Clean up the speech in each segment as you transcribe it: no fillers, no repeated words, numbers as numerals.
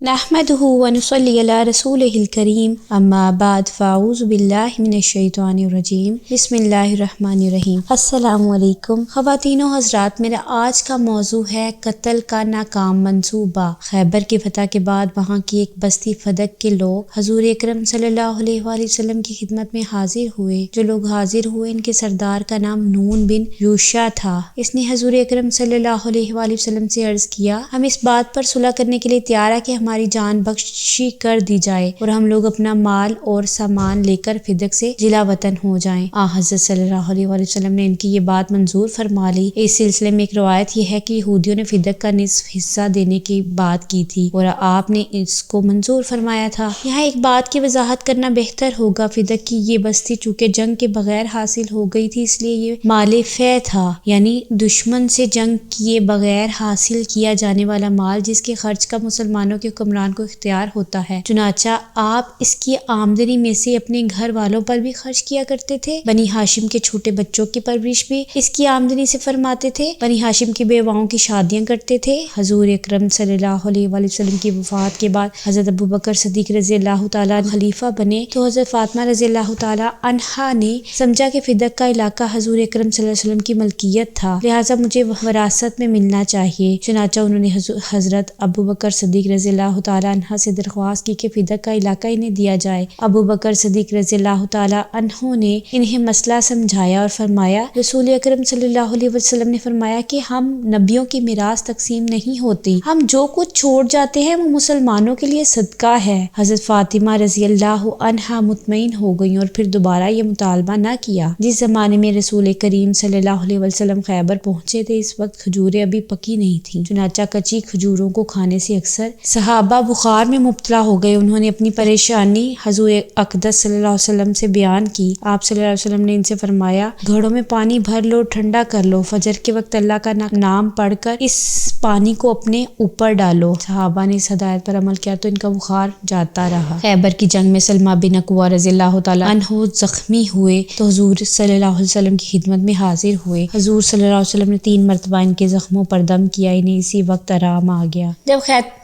نحمده ونصلي على رسوله الكريم اما بعد فاعوذ باللہ من الشیطان الرجیم بسم اللہ الرحمن الرحیم۔ السلام علیکم خواتین و حضرات، میرا آج کا موضوع ہے قتل کا ناکام منصوبہ۔ خیبر کی فتح کے بعد وہاں کی ایک بستی فدق کے لوگ حضور اکرم صلی اللہ علیہ وآلہ وسلم کی خدمت میں حاضر ہوئے۔ جو لوگ حاضر ہوئے ان کے سردار کا نام نون بن یوشع تھا۔ اس نے حضور اکرم صلی اللہ علیہ وآلہ وسلم سے عرض کیا، ہم اس بات پر صلح کرنے کے لیے تیار ہیں کہ ہماری جان بخشی کر دی جائے اور ہم لوگ اپنا مال اور سامان لے کر فدق سے جلا وطن ہو جائیں۔ حضرت صلی اللہ علیہ وآلہ وسلم نے ان کی یہ بات منظور فرما لی۔ اس سلسلے میں ایک روایت یہ ہے کہ یہودیوں نے فدق کا نصف حصہ دینے کی بات کی تھی اور آپ نے اس کو منظور فرمایا تھا۔ یہاں ایک بات کی وضاحت کرنا بہتر ہوگا، فدق کی یہ بستی چونکہ جنگ کے بغیر حاصل ہو گئی تھی، اس لیے یہ مال فے تھا، یعنی دشمن سے جنگ کیے بغیر حاصل کیا جانے والا مال جس کے خرچ کا مسلمانوں کے حکمران کو اختیار ہوتا ہے۔ چنانچہ آپ اس کی آمدنی میں سے اپنے گھر والوں پر بھی خرچ کیا کرتے تھے۔ بنی ہاشم کے چھوٹے بچوں کی پرورش بھی اس کی آمدنی سے فرماتے تھے۔ بنی ہاشم کی بیواؤں کی شادیاں کرتے تھے۔ حضور اکرم صلی اللہ علیہ وآلہ وسلم کی وفات کے بعد حضرت ابوبکر صدیق رضی اللہ تعالیٰ خلیفہ بنے تو حضرت فاطمہ رضی اللہ تعالیٰ عنہا نے سمجھا کہ فدق کا علاقہ حضور اکرم صلی اللہ علیہ وسلم کی ملکیت تھا، لہٰذا مجھے وراثت میں ملنا چاہیے۔ چنانچہ انہوں نے حضرت ابوبکر صدیق رضی اللہ تعالیٰ عنہ سے درخواست کی کہ فدق کا علاقہ انہیں دیا جائے۔ ابوبکر صدیق رضی اللہ تعالیٰ عنہ نے انہیں مسئلہ سمجھایا اور فرمایا، رسول اکرم صلی اللہ علیہ وسلم نے فرمایا کہ ہم نبیوں کی میراث تقسیم نہیں ہوتی، ہم جو کچھ چھوڑ جاتے ہیں وہ مسلمانوں کے لیے صدقہ ہے۔ حضرت فاطمہ رضی اللہ عنہا مطمئن ہو گئیں اور پھر دوبارہ یہ مطالبہ نہ کیا۔ جس زمانے میں رسول کریم صلی اللہ علیہ وسلم خیبر پہنچے تھے اس وقت کھجوریں ابھی پکی نہیں تھیں، چنانچہ کچی کھجوروں کو کھانے سے اکثر صحابہ بخار میں مبتلا ہو گئے۔ انہوں نے اپنی پریشانی حضور اقدس صلی اللہ علیہ وسلم سے بیان کی۔ آپ صلی اللہ علیہ وسلم نے ان سے فرمایا، گھڑوں میں پانی بھر لو، ٹھنڈا کر لو، فجر کے وقت اللہ کا نام پڑھ کر اس پانی کو اپنے اوپر ڈالو۔ صحابہ نے اس ہدایت پر عمل کیا تو ان کا بخار جاتا رہا۔ خیبر کی جنگ میں سلمہ بن اکوع رضی اللہ تعالیٰ عنہ زخمی ہوئے تو حضور صلی اللہ علیہ وسلم کی خدمت میں حاضر ہوئے۔ حضور صلی اللہ علیہ وسلم نے 3 مرتبہ ان کے زخموں پر دم کیا، انہیں اسی وقت آرام آ گیا۔ جب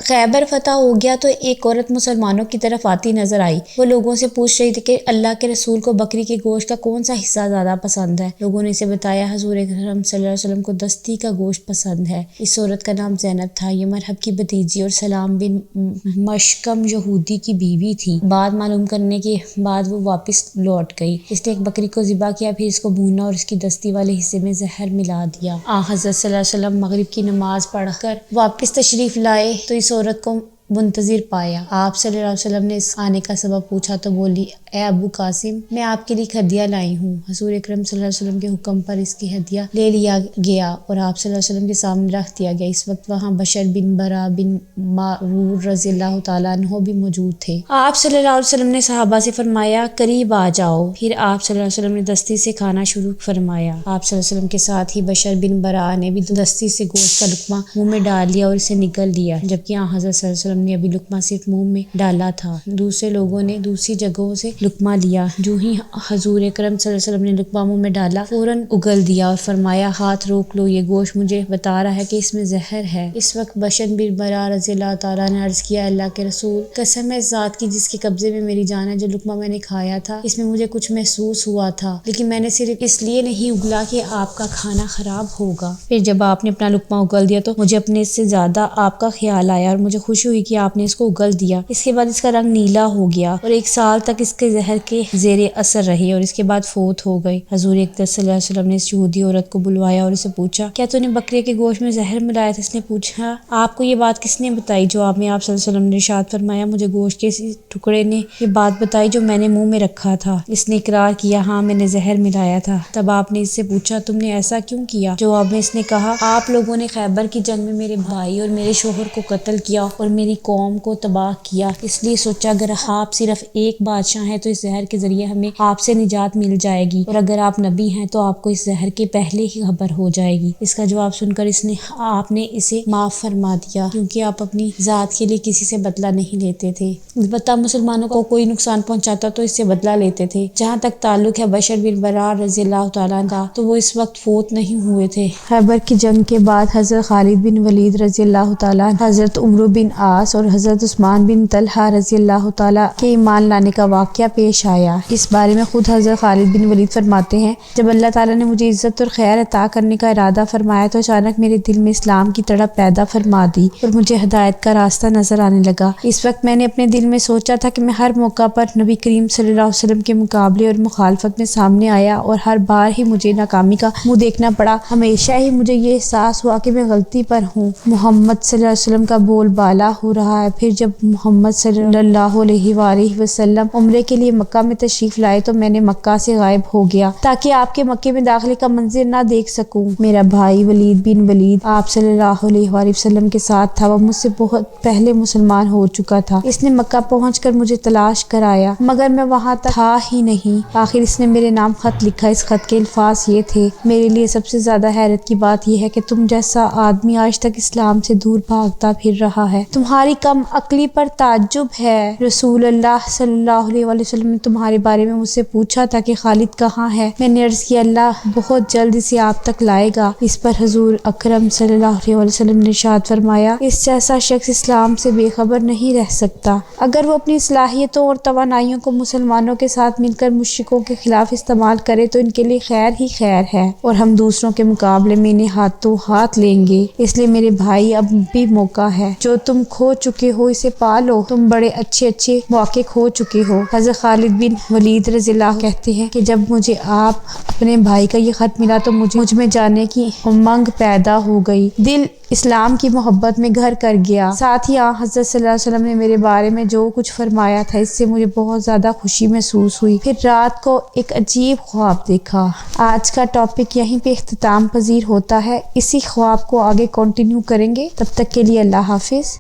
خیبر فتح ہو گیا تو ایک عورت مسلمانوں کی طرف آتی نظر آئی۔ وہ لوگوں سے پوچھ رہی تھی کہ اللہ کے رسول کو بکری کے گوشت کا کون سا حصہ زیادہ پسند ہے۔ لوگوں نے اسے بتایا حضور اکرم صلی اللہ علیہ وسلم کو دستی کا گوشت پسند ہے۔ اس عورت کا نام زینب تھا، یہ مرحب کی بھتیجی اور سلام بن مشکم یہودی کی بیوی تھی۔ بات معلوم کرنے کے بعد وہ واپس لوٹ گئی۔ اس نے ایک بکری کو ذبح کیا، پھر اس کو بھونا اور اس کی دستی والے حصے میں زہر ملا دیا۔ حضرت صلی اللہ علیہ وسلم مغرب کی نماز پڑھ کر واپس تشریف لائے تو اس عورت کو منتظر پایا۔ آپ صلی اللہ علیہ وسلم نے اس آنے کا سبب پوچھا تو بولی، اے ابو قاسم، میں آپ کے لیے ہدیہ لائی ہوں۔ حضور اکرم صلی اللہ علیہ وسلم کے حکم پر اس کی ہدیہ لے لیا گیا اور آپ صلی اللہ علیہ وسلم کے سامنے رکھ دیا گیا۔ اس وقت وہاں بشر بن برا بن معرور رضی اللہ تعالیٰ عنہ بھی موجود تھے۔ آپ صلی اللہ علیہ وسلم نے صحابہ سے فرمایا، قریب آ جاؤ۔ پھر آپ صلی اللہ علیہ وسلم نے دستی سے کھانا شروع فرمایا۔ آپ صلی اللہ علیہ وسلم کے ساتھ ہی بشر بن برا نے بھی دستی سے گوشت کا لقمہ منہ میں ڈال لیا اور اسے نگل دیا، جبکہ حضرت صلی اللہ علیہ وسلم نے ابھی لقمہ صرف منہ میں ڈالا تھا۔ دوسرے لوگوں نے دوسری جگہوں سے لقمہ لیا۔ جو ہی حضور اکرم صلی اللہ علیہ وسلم نے لقمہ منہ میں ڈالا فوراً اگل دیا اور فرمایا، ہاتھ روک لو، یہ گوشت مجھے بتا رہا ہے کہ اس میں زہر ہے۔ اس وقت بشر بن برا رضی اللہ تعالیٰ نے عرض کیا، اللہ کے رسول، قسم ہے اس ذات کی جس کے قبضے میں میری جان ہے، جو لقمہ میں نے کھایا تھا اس میں مجھے کچھ محسوس ہوا تھا، لیکن میں نے صرف اس لیے نہیں اگلا کہ آپ کا کھانا خراب ہوگا۔ پھر جب آپ نے اپنا لقمہ اگل دیا تو مجھے اپنے سے زیادہ آپ کا خیال آیا اور مجھے خوشی ہوئی کہ آپ نے اس کو اگل دیا۔ اس کے بعد اس کا رنگ نیلا ہو گیا اور 1 سال تک اس کے زہر کے زیر اثر رہی اور اس کے بعد فوت ہو گئی۔ حضور اقدس صلی اللہ علیہ وسلم نے اس یہودی عورت کو بلوایا اور اسے پوچھا، کیا تو نے بکری کے گوشت میں زہر ملایا تھا؟ اس نے پوچھا، آپ کو یہ بات کس نے بتائی؟ جواب میں آپ صلی اللہ علیہ وسلم نے ارشاد فرمایا، مجھے گوشت کے ٹکڑے نے یہ بات بتائی جو میں نے منہ میں رکھا تھا۔ اس نے اقرار کیا، ہاں میں نے زہر ملایا تھا۔ تب آپ نے اس سے پوچھا، تم نے ایسا کیوں کیا؟ جواب میں اس نے کہا، آپ لوگوں نے خیبر کی جنگ میں میرے بھائی اور میرے شوہر کو قتل کیا اور میری قوم کو تباہ کیا، اس لیے سوچا اگر آپ صرف ایک بادشاہ ہیں تو اس زہر کے ذریعے ہمیں آپ سے نجات مل جائے گی، اور اگر آپ نبی ہیں تو آپ کو اس زہر کے پہلے ہی خبر ہو جائے گی۔ اس کا جواب سن کر آپ نے اسے معاف فرما دیا، کیونکہ آپ اپنی ذات کے لیے کسی سے بدلہ نہیں لیتے تھے، البتہ مسلمانوں کو کوئی نقصان پہنچاتا تو اس سے بدلہ لیتے تھے۔ جہاں تک تعلق ہے بشر بن برا رضی اللہ تعالیٰ کا، تو وہ اس وقت فوت نہیں ہوئے تھے۔ خیبر کی جنگ کے بعد حضرت خالد بن ولید رضی اللہ تعالیٰ، حضرت عمرو بن عاص عباس اور حضرت عثمان بن طلحہ رضی اللہ تعالیٰ کے ایمان لانے کا واقعہ پیش آیا۔ اس بارے میں خود حضرت خالد بن ولید فرماتے ہیں، جب اللہ تعالیٰ نے مجھے عزت اور خیر عطا کرنے کا ارادہ فرمایا تو اچانک میرے دل میں اسلام کی تڑپ پیدا فرما دی اور مجھے ہدایت کا راستہ نظر آنے لگا۔ اس وقت میں نے اپنے دل میں سوچا تھا کہ میں ہر موقع پر نبی کریم صلی اللہ علیہ وسلم کے مقابلے اور مخالفت میں سامنے آیا اور ہر بار ہی مجھے ناکامی کا منہ دیکھنا پڑا۔ ہمیشہ ہی مجھے یہ احساس ہوا کہ میں غلطی پر ہوں۔ محمد صلی اللہ علیہ وسلم کا بول بالا ہو رہا ہے۔ پھر جب محمد صلی اللہ علیہ وآلہ وسلم عمرے کے لیے مکہ میں تشریف لائے تو میں نے مکہ سے غائب ہو گیا تاکہ آپ کے مکے میں داخلے کا منظر نہ دیکھ سکوں۔ میرا بھائی ولید بن ولید آپ صلی اللہ علیہ وآلہ وسلم کے ساتھ تھا۔ وہ مجھ سے بہت پہلے مسلمان ہو چکا تھا۔ اس نے مکہ پہنچ کر مجھے تلاش کرایا مگر میں وہاں تک تھا ہی نہیں۔ آخر اس نے میرے نام خط لکھا۔ اس خط کے الفاظ یہ تھے، میرے لیے سب سے زیادہ حیرت کی بات یہ ہے کہ تم جیسا آدمی آج تک اسلام سے دور بھاگتا پھر رہا ہے، تمہاری کم عقلی پر تعجب ہے۔ رسول اللہ صلی اللہ علیہ وآلہ وسلم نے تمہارے بارے میں مجھ سے پوچھا تھا کہ خالد کہاں ہے؟ میں نے عرض کیا اللہ بہت جلد اسے آپ تک لائے گا۔ اس پر حضور اکرم صلی اللہ علیہ وآلہ وسلم نے ارشاد فرمایا، اس جیسا شخص اسلام سے بے خبر نہیں رہ سکتا۔ اگر وہ اپنی صلاحیتوں اور توانائیوں کو مسلمانوں کے ساتھ مل کر مشرکوں کے خلاف استعمال کرے تو ان کے لیے خیر ہی خیر ہے اور ہم دوسروں کے مقابلے میں انہیں ہاتھوں ہاتھ لیں گے۔ اس لیے میرے بھائی اب بھی موقع ہے، جو تم کھو چکے ہو اسے پا لو۔ تم بڑے اچھے موقع کھو چکے ہو۔ حضرت خالد بن ولید رضی اللہ کہتے ہیں کہ جب مجھے آپ اپنے بھائی کا یہ خط ملا تو مجھ میں جانے کی امنگ پیدا ہو گئی، دل اسلام کی محبت میں گھر کر گیا۔ ساتھ ہی حضرت صلی اللہ علیہ وسلم نے میرے بارے میں جو کچھ فرمایا تھا اس سے مجھے بہت زیادہ خوشی محسوس ہوئی۔ پھر رات کو ایک عجیب خواب دیکھا۔ آج کا ٹاپک یہیں پہ اختتام پذیر ہوتا ہے، اسی خواب کو آگے کنٹینیو کریں گے۔ تب تک کے لیے اللہ حافظ۔